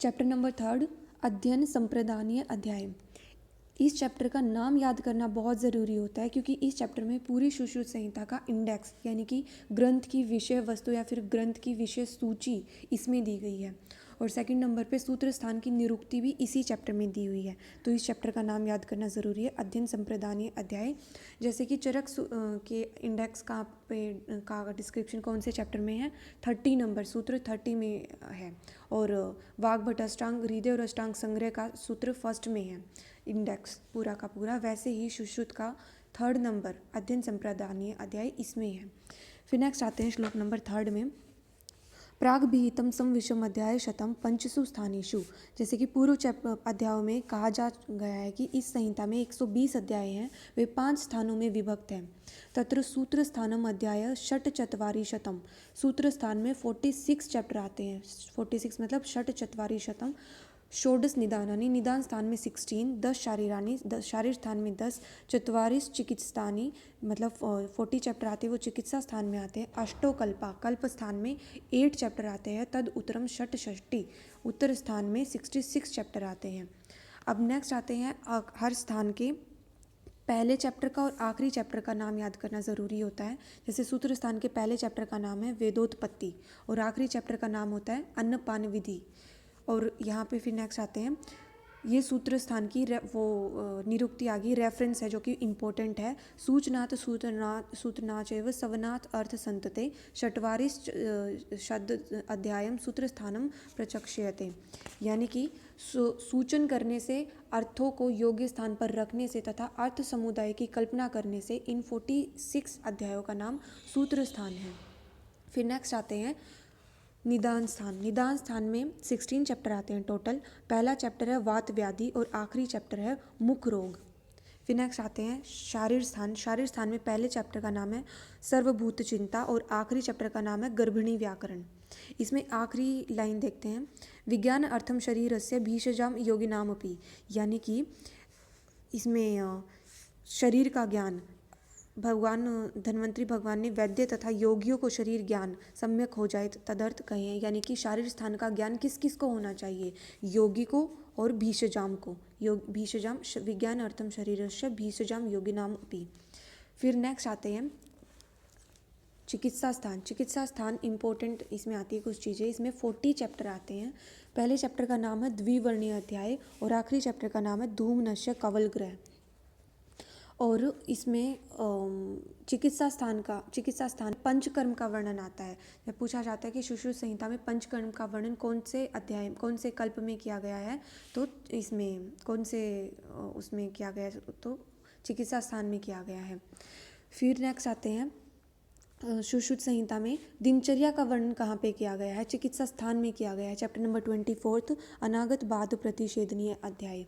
Chapter number 3 अध्ययन संप्रदानीय अध्याय। इस चैप्टर का नाम याद करना बहुत ज़रूरी होता है क्योंकि इस चैप्टर में पूरी सुश्रुत संहिता का इंडेक्स यानी कि ग्रंथ की विषय वस्तु या फिर ग्रंथ की विषय सूची इसमें दी गई है। और सेकंड नंबर पे सूत्र स्थान की निरुक्ति भी इसी चैप्टर में दी हुई है। तो इस चैप्टर का नाम याद करना ज़रूरी है, अध्ययन संप्रदानीय अध्याय। जैसे कि चरक के इंडेक्स का डिस्क्रिप्शन कौन से चैप्टर में है, 30 नंबर सूत्र 30 में है। और वाग्भट अष्टांग हृदय और अष्टांग संग्रह का सूत्र फर्स्ट में है, इंडेक्स पूरा का पूरा। वैसे ही सुश्रुत का 3rd नंबर अध्ययन संप्रदानीय अध्याय इसमें है। फिर नेक्स्ट आते हैं श्लोक नंबर 3 में, प्राग विहितम संविषम अध्याय शतम पंचसु स्थानेषु। जैसे कि पूर्व अध्यायों में कहा जा गया है कि इस संहिता में 120 अध्याय हैं, वे 5 स्थानों में विभक्त हैं। तत्र सूत्र स्थानम अध्याय षट चत्वारि शतम, सूत्र स्थान में 46 चैप्टर आते हैं। 46 मतलब षट चत्वारि शतम। षोडश निदानानि, निदान स्थान में 16, 10 शारीरानि, शारीर स्थान में 10, चत्वारिश चिकित्सानि मतलब 40 चैप्टर आते हैं वो चिकित्सा स्थान में आते हैं। अष्टो कल्पा, कल्प स्थान में 8 चैप्टर आते हैं। तद उत्तरम षट षष्टि, उत्तर स्थान में 66 चैप्टर आते हैं। अब नेक्स्ट आते हैं हर स्थान के पहले चैप्टर का और आखिरी चैप्टर का नाम याद करना ज़रूरी होता है। जैसे सूत्र स्थान के पहले चैप्टर का नाम है वेदोत्पत्ति और आखिरी चैप्टर का नाम होता है अन्नपान विधि। और यहाँ पे फिर नेक्स्ट आते हैं, ये सूत्र स्थान की निरुक्ति आ गई, रेफरेंस है जो कि इम्पोर्टेंट है। सूचनाथ सूत्रनाथ एवं सवनाथ अर्थ संतते षट्वारिश शब्द अध्यायम सूत्र स्थानम प्रचक्षयते, यानी कि सूचन करने से, अर्थों को योग्य स्थान पर रखने से तथा अर्थ समुदाय की कल्पना करने से इन 46 अध्यायों का नाम सूत्र स्थान है। फिर नेक्स्ट आते हैं निदान स्थान। निदान स्थान में 16 चैप्टर आते हैं टोटल। पहला चैप्टर है वात व्याधि और आखिरी चैप्टर है मुख रोग। फिर नेक्स्ट आते हैं शारीर स्थान। शारीर स्थान में पहले चैप्टर का नाम है सर्वभूत चिंता और आखिरी चैप्टर का नाम है गर्भिणी व्याकरण। इसमें आखिरी लाइन देखते हैं, विज्ञान अर्थम शरीरस्य भीषजाम योगिनामपि, यानी कि इसमें शरीर का ज्ञान, भगवान धन्वंतरी भगवान ने वैद्य तथा योगियों को शरीर ज्ञान सम्यक हो जाए तदर्थ कहे हैं, यानी कि शारीर स्थान का ज्ञान किस किस को होना चाहिए, योगी को और भीषजाम को। भीषजाम विज्ञान अर्थम शरीरस्य भीषजाम योगिनाम अपि। फिर नेक्स्ट आते हैं चिकित्सा स्थान। चिकित्सा स्थान इम्पोर्टेंट इसमें आती है कुछ चीज़ें। इसमें 40 चैप्टर आते हैं। पहले चैप्टर का नाम है द्विवर्णीय अध्याय और आखिरी चैप्टर का नाम है धूमनश्य कवल ग्रह। और इसमें चिकित्सा स्थान पंचकर्म का वर्णन आता है। जब पूछा जाता है कि सुश्रुत संहिता में पंचकर्म का वर्णन कौन से अध्याय कौन से कल्प में किया गया है, तो इसमें कौन से उसमें किया गया है, तो चिकित्सा स्थान में किया गया है। फिर नेक्स्ट आते हैं सुश्रुत संहिता में दिनचर्या का वर्णन कहाँ पे किया गया है, चिकित्सा स्थान में किया गया है। चैप्टर नंबर 24 अनागत बाद प्रतिषेधनीय अध्याय,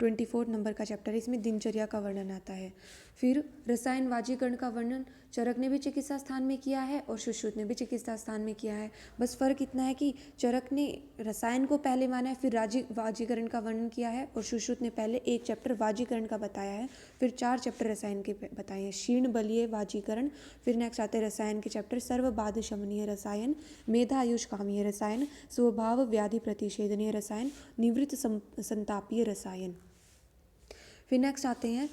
24 नंबर का चैप्टर है, इसमें दिनचर्या का वर्णन आता है। फिर रसायन वाजीकरण का वर्णन चरक ने भी चिकित्सा स्थान में किया है और सुश्रुत ने भी चिकित्सा स्थान में किया है। बस फ़र्क इतना है कि चरक ने रसायन को पहले माना है, फिर वाजीकरण का वर्णन किया है, और सुश्रुत ने पहले एक चैप्टर वाजीकरण का बताया है, फिर 4 चैप्टर रसायन के बताए हैं। क्षीण बलीय वाजीकरण। फिर नेक्स्ट आते हैं रसायन के चैप्टर, सर्वबाध शमनीय रसायन, मेधा आयुष कामीय रसायन, स्वभाव व्याधि प्रतिषेधनीय रसायन, निवृत्त संतापीय रसायन। फिर नेक्स्ट आते हैं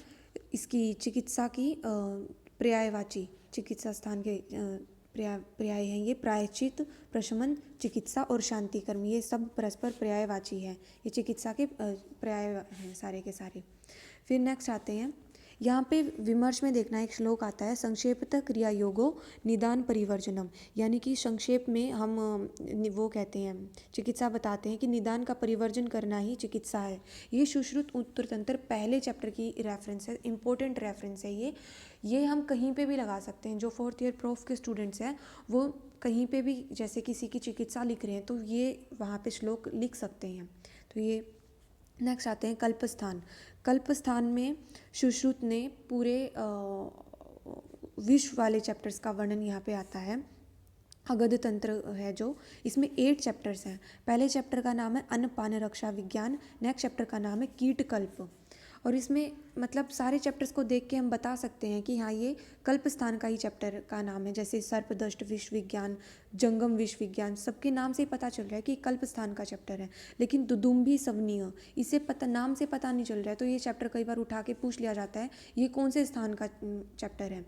इसकी चिकित्सा की पर्यायवाची, चिकित्सा स्थान के पर्याय हैं ये, प्रायश्चित, प्रशमन, चिकित्सा और शांति कर्म, ये सब परस्पर पर्यायवाची है। ये चिकित्सा के पर्याय हैं सारे के सारे। फिर नेक्स्ट आते हैं यहाँ पे विमर्श में देखना एक श्लोक आता है, संक्षेपतः क्रिया योगो निदान परिवर्जनम, यानी कि संक्षेप में हम वो कहते हैं चिकित्सा बताते हैं कि निदान का परिवर्जन करना ही चिकित्सा है। ये सुश्रुत उत्तर तंत्र पहले चैप्टर की रेफरेंस है, इंपॉर्टेंट रेफरेंस है ये हम कहीं पे भी लगा सकते हैं। जो 4th ईयर प्रोफ के स्टूडेंट्स हैं वो कहीं पे भी जैसे किसी की चिकित्सा लिख रहे हैं तो ये वहाँ पे श्लोक लिख सकते हैं। तो ये नेक्स्ट आते हैं कल्पस्थान। कल्पस्थान में सुश्रुत ने पूरे विश्व वाले चैप्टर्स का वर्णन यहाँ पे आता है। अगध तंत्र है जो, इसमें 8 चैप्टर्स हैं। पहले चैप्टर का नाम है अन्नपान रक्षा विज्ञान, नेक्स्ट चैप्टर का नाम है कीटकल्प, और इसमें मतलब सारे चैप्टर्स को देख के हम बता सकते हैं कि हाँ ये कल्पस्थान का ही चैप्टर का नाम है। जैसे सर्पदष्ट विश्व विज्ञान, जंगम विश्व विज्ञान, सबके नाम से ही पता चल रहा है कि कल्पस्थान का चैप्टर है। लेकिन दुदुम्बी सवनीय, इसे पता, नाम से पता नहीं चल रहा है, तो ये चैप्टर कई बार उठा के पूछ लिया जाता है ये कौन से स्थान का चैप्टर है।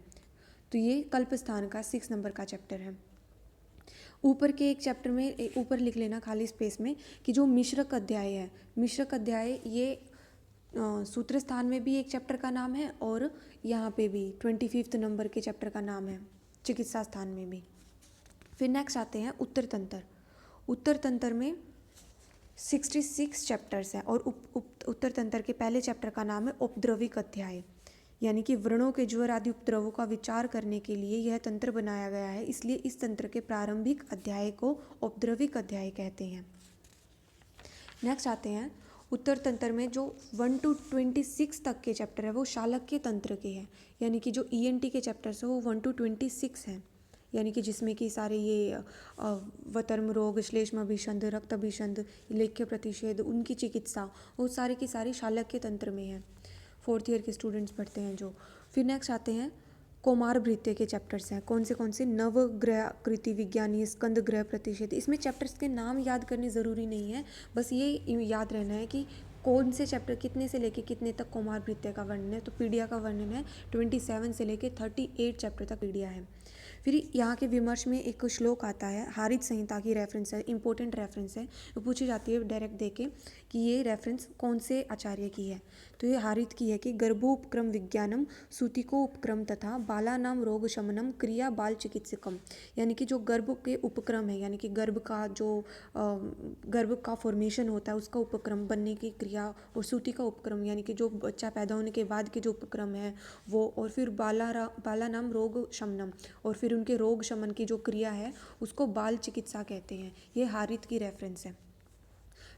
तो ये कल्पस्थान का 6 नंबर का चैप्टर है। ऊपर के एक चैप्टर में ऊपर लिख लेना खाली स्पेस में कि जो मिश्रक अध्याय है, मिश्रक अध्याय ये सूत्र स्थान में भी एक चैप्टर का नाम है और यहाँ पे भी 25 नंबर के चैप्टर का नाम है चिकित्सा स्थान में भी। फिर नेक्स्ट आते हैं उत्तर तंत्र। उत्तर तंत्र में 66 चैप्टर्स हैं और उत्तर तंत्र के पहले चैप्टर का नाम है उपद्रविक अध्याय, यानी कि व्रणों के ज्वर आदि उपद्रवों का विचार करने के लिए यह तंत्र बनाया गया है, इसलिए इस तंत्र के प्रारंभिक अध्याय को उपद्रविक अध्याय कहते हैं। नेक्स्ट आते हैं उत्तर तंत्र में जो 1 to 26 तक के चैप्टर है वो शालक्य तंत्र के हैं, यानी कि जो ENT के चैप्टर्स है वो 1 to 26 हैं, यानी कि जिसमें कि सारे ये वतर्म रोग, श्लेष्म अभिसंध, रक्त अभिसंध, लेख्य प्रतिषेध, उनकी चिकित्सा, वो सारी की सारी शालक्य तंत्र में है। 4th ईयर के स्टूडेंट्स पढ़ते हैं जो। फिर नेक्स्ट आते हैं कौमार भृत्य के चैप्टर्स हैं। कौन से नवग्रह कृति विज्ञानी, स्कंद ग्रह प्रतिषेध। इसमें चैप्टर्स के नाम याद करने ज़रूरी नहीं है, बस ये याद रहना है कि कौन से चैप्टर कितने से लेके कितने तक कौमार भृत्य का वर्णन है। तो पीडिया का वर्णन है 27 से लेके 38 चैप्टर तक पीडिया है। फिर यहाँ के विमर्श में एक श्लोक आता है, हारित संहिता की रेफरेंस है, इंपॉर्टेंट रेफरेंस है, वो पूछी जाती है डायरेक्ट देके कि ये रेफरेंस कौन से आचार्य की है। तो ये हारित की है कि गर्भोपक्रम विज्ञानम सूतिको उपक्रम तथा बालानाम रोग शमनम क्रिया बाल चिकित्सकम, यानी कि जो गर्भ के उपक्रम है, यानी कि गर्भ का जो गर्भ का फॉर्मेशन होता है उसका उपक्रम बनने की क्रिया, और सूति का उपक्रम यानी कि जो बच्चा पैदा होने के बाद के जो उपक्रम है वो, और फिर बालानाम रोग शमनम, और फिर उनके रोग शमन की जो क्रिया है उसको बाल चिकित्सा कहते हैं। ये हारित की रेफरेंस है।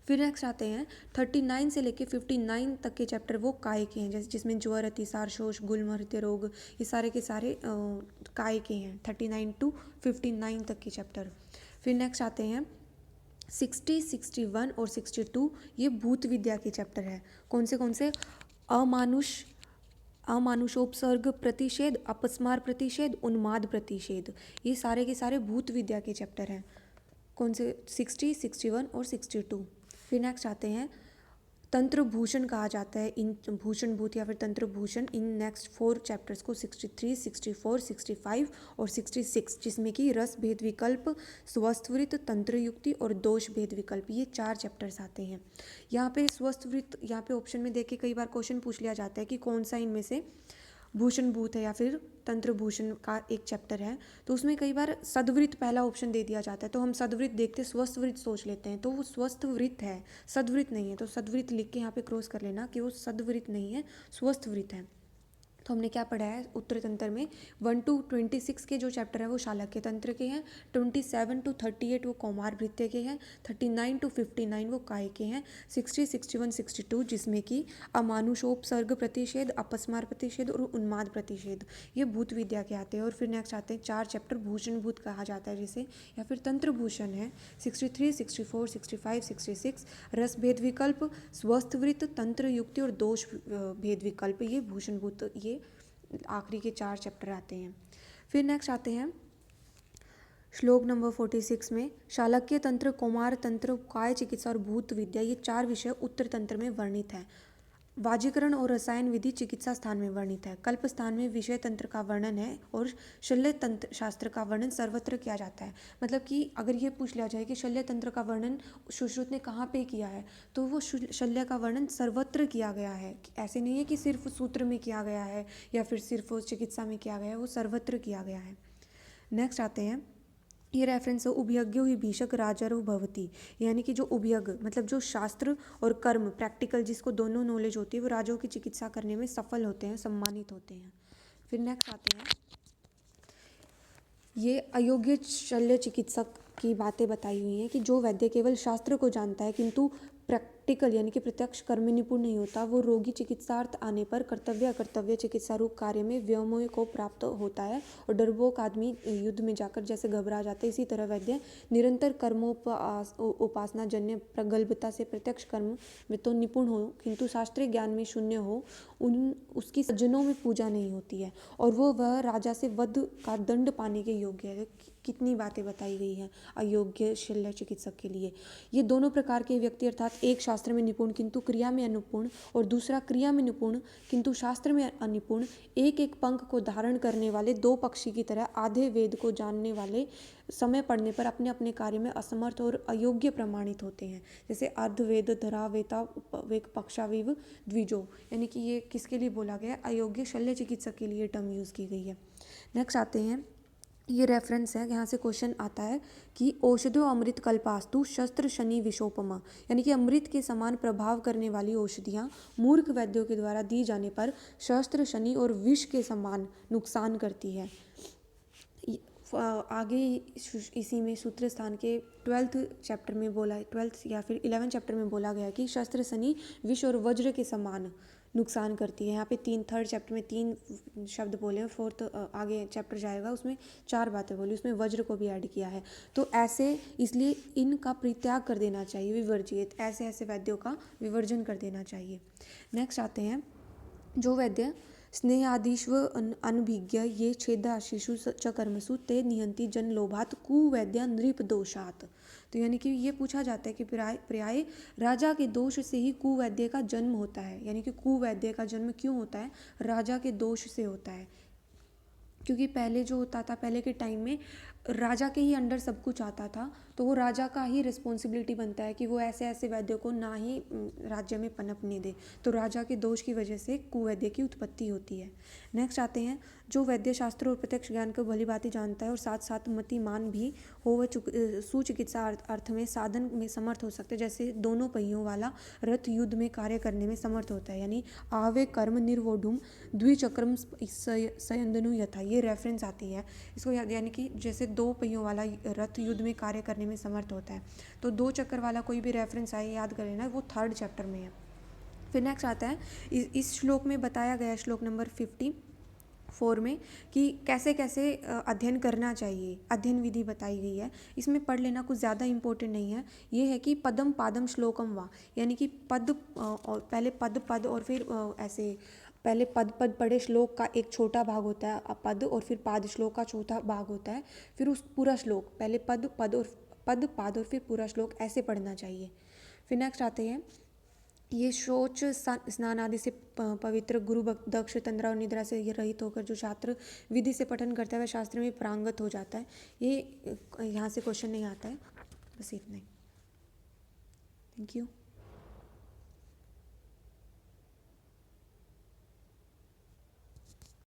फिर नेक्स्ट आते हैं 39 से लेके 59 तक के चैप्टर वो काय के हैं, जैसे जिसमें ज्वर, अतिसार, शोष, गुलमर्त्य रोग, ये सारे के सारे काय के हैं 39 to 59 तक के चैप्टर। फिर नेक्स्ट आते हैं 60, 61 और 62, ये भूत विद्या के चैप्टर है। कौन से अमानुषोपसर्ग प्रतिषेध, अपस्मार प्रतिषेध, उन्माद प्रतिषेध, ये सारे के सारे भूत विद्या के चैप्टर हैं। कौन से 60, 61 और 62। फिर नेक्स्ट आते हैं तंत्र भूषण कहा जाता है इन भूषण भूत या फिर तंत्र भूषण इन नेक्स्ट 4 चैप्टर्स को 63, 64, 65 और 66, जिसमें कि रस भेद विकल्प, स्वस्थवृत्त, तंत्र युक्ति और दोष भेद विकल्प, ये 4 चैप्टर्स आते हैं। यहाँ पे स्वस्थवृत्त, यहाँ पे ऑप्शन में देख के कई बार क्वेश्चन पूछ लिया जाता है कि कौन सा इनमें से भूषण भूत है या फिर तंत्र भूषण का एक चैप्टर है, तो उसमें कई बार सद्वृत्त पहला ऑप्शन दे दिया जाता है, तो हम सद्वृत्त देखते स्वस्थ वृत्त सोच लेते हैं, तो वो स्वस्थ वृत्त है, सद्वृत्त नहीं है। तो सद्वृत्त लिख के यहाँ पे क्रॉस कर लेना कि वो सद्वृत्त नहीं है, स्वस्थ वृत्त है। तो हमने क्या पढ़ा है उत्तर तंत्र में 1 to 26 के जो चैप्टर है वो शालक्य तंत्र के हैं, 27 to 38 वो कौमार भृत्य के हैं, 39 to 59 वो काय के हैं, 60, 61, 62 जिसमें कि अमानुषोपसर्ग प्रतिषेध, अपस्मार प्रतिषेध और उन्माद प्रतिषेध, ये भूत विद्या के आते हैं। और फिर नेक्स्ट आते हैं 4 चैप्टर भूषण भूत कहा जाता है जिसे, या फिर तंत्र भूषण है 63, 64, 65, 66, रस भेद विकल्प, स्वस्थ वृत्त, तंत्र युक्ति और दोष भेद विकल्प, ये भूषण भूत, ये आखिरी के 4 चैप्टर आते हैं। फिर नेक्स्ट आते हैं श्लोक नंबर 46 में शालक्य तंत्र, कौमार तंत्र, काय चिकित्सा और भूत विद्या, ये 4 विषय उत्तर तंत्र में वर्णित है। वाजीकरण और रसायन विधि चिकित्सा स्थान में वर्णित है। कल्प स्थान में विषय तंत्र का वर्णन है और शल्य तंत्र शास्त्र का वर्णन सर्वत्र किया जाता है। मतलब कि अगर ये पूछ लिया जाए कि शल्य तंत्र का वर्णन सुश्रुत ने कहाँ पे किया है, तो वो शल्य का वर्णन सर्वत्र किया गया है। ऐसे नहीं है कि सिर्फ सूत्र में किया गया है या फिर सिर्फ चिकित्सा में किया गया है, वो सर्वत्र किया गया है। नेक्स्ट आते हैं, ये रेफरेंस है उभयज्ञो ही भीषक राजर्व भवती, यानी कि जो उभयज्ञ मतलब जो शास्त्र और कर्म प्रैक्टिकल जिसको दोनों नॉलेज होती है वो राजाओं की चिकित्सा करने में सफल होते हैं, सम्मानित होते हैं। फिर नेक्स्ट आते हैं ये अयोग्य शल्य चिकित्सक की बातें बताई हुई हैं कि जो वैद्य केवल शास्त्र को जानता है किंतु प्रैक्टिकल यानी कि प्रत्यक्ष कर्म में निपुण नहीं होता, वो रोगी चिकित्सार्थ आने पर कर्तव्य अकर्तव्य चिकित्सा रूप कार्य में व्योमोह को प्राप्त होता है और डरपोक आदमी युद्ध में जाकर जैसे घबरा जाते हैं, इसी तरह वैद्य निरंतर उपासना जन्य प्रगल्भता से प्रत्यक्ष कर्म में तो निपुण हो किंतु शास्त्रीय ज्ञान में शून्य हो, उसकी सज्जनों में पूजा नहीं होती है और वह राजा से वध का दंड पाने के योग्य है। कितनी बातें बताई गई हैं अयोग्य शल्य चिकित्सक के लिए। ये दोनों प्रकार के व्यक्ति अर्थात एक शास्त्र में निपुण किंतु क्रिया में अनिपुण और दूसरा क्रिया में निपुण किंतु शास्त्र में अनिपुण, एक एक पंख को धारण करने वाले दो पक्षी की तरह आधे वेद को जानने वाले समय पड़ने पर अपने अपने कार्य में असमर्थ और अयोग्य प्रमाणित होते हैं। जैसे अर्धवेद धरा वेता वेक पक्षाविव द्विजो, यानी कि ये किसके लिए बोला गया है? अयोग्य शल्य चिकित्सक के लिए टर्म यूज़ की गई है। नेक्स्ट आते हैं, ये रेफरेंस है, यहाँ से क्वेश्चन आता है कि औषधो अमृत कल्पास्तु शस्त्र शनि विषोपमा, यानी कि अमृत के समान प्रभाव करने वाली औषधियाँ मूर्ख वैद्यों के द्वारा दी जाने पर शस्त्र शनि और विष के समान नुकसान करती है। आगे इसी में सूत्र स्थान के 12th चैप्टर में बोला, 12th या फिर 11th चैप्टर में बोला गया कि शस्त्र शनि विष और वज्र के समान नुकसान करती है। यहाँ पे 3rd चैप्टर में 3 शब्द बोले हैं, 4th आगे चैप्टर जाएगा उसमें 4 बातें बोली, उसमें वज्र को भी ऐड किया है। तो ऐसे इसलिए इनका परित्याग कर देना चाहिए, विवर्जित, ऐसे ऐसे वैद्यों का विवर्जन कर देना चाहिए। नेक्स्ट आते हैं, जो वैद्य स्नेहादिश्व अनभिज्ञ ये छेदाशिषु च कर्मसु ते निहंति जन लोभात कुवैद्या नृप दोषात। तो यानी कि ये पूछा जाता है कि प्राय राजा के दोष से ही कुवैद्य का जन्म होता है, यानी कि कुवैद्य का जन्म क्यों होता है? राजा के दोष से होता है। क्योंकि पहले जो होता था, पहले के टाइम में राजा के ही अंडर सब कुछ आता था, तो वो राजा का ही रिस्पॉन्सिबिलिटी बनता है कि वो ऐसे ऐसे वैद्यों को ना ही राज्य में पनपने दे। तो राजा के दोष की वजह से कुवैद्य की उत्पत्ति होती है। नेक्स्ट आते हैं, जो वैद्य शास्त्र और प्रत्यक्ष ज्ञान को भली भांति जानता है और साथ साथ मतिमान भी हो, वह सुचिकित्सा अर्थ में साधन में समर्थ हो सकते हैं। जैसे दोनों पहियों वाला रथ युद्ध में कार्य करने में समर्थ होता है, यानी आवे कर्म निर्वोढुम द्विचक्रम सयंदनु यथा, ये रेफरेंस आती है इसको याद, यानी कि जैसे 2 पहियों वाला रथ युद्ध में कार्य करने में समर्थ होता है। तो 2 चक्कर वाला कोई भी रेफरेंस आए याद कर लेना, वो 3rd चैप्टर में है। फिर नेक्स्ट आता है, इस श्लोक में बताया गया, श्लोक नंबर 54 में, कि कैसे कैसे अध्ययन करना चाहिए, अध्ययन विधि बताई गई है। इसमें पढ़ लेना, कुछ ज़्यादा इंपॉर्टेंट नहीं है। ये है कि पदम पादम श्लोकम वा, यानी कि पद और पहले पद और फिर ऐसे पहले पद पढ़े, श्लोक का एक छोटा भाग होता है पद, और फिर पाद श्लोक का चौथा भाग होता है, फिर उस पूरा श्लोक पहले पद पाद और फिर पूरा श्लोक, ऐसे पढ़ना चाहिए। फिर नेक्स्ट आते हैं, ये शौच स्नान आदि से पवित्र गुरु दक्ष तंद्रा और निद्रा से रहित होकर जो छात्र विधि से पठन करता है वह शास्त्र में प्रांगत हो जाता है। ये यहाँ से क्वेश्चन नहीं आता है। बस इतना ही। Thank you.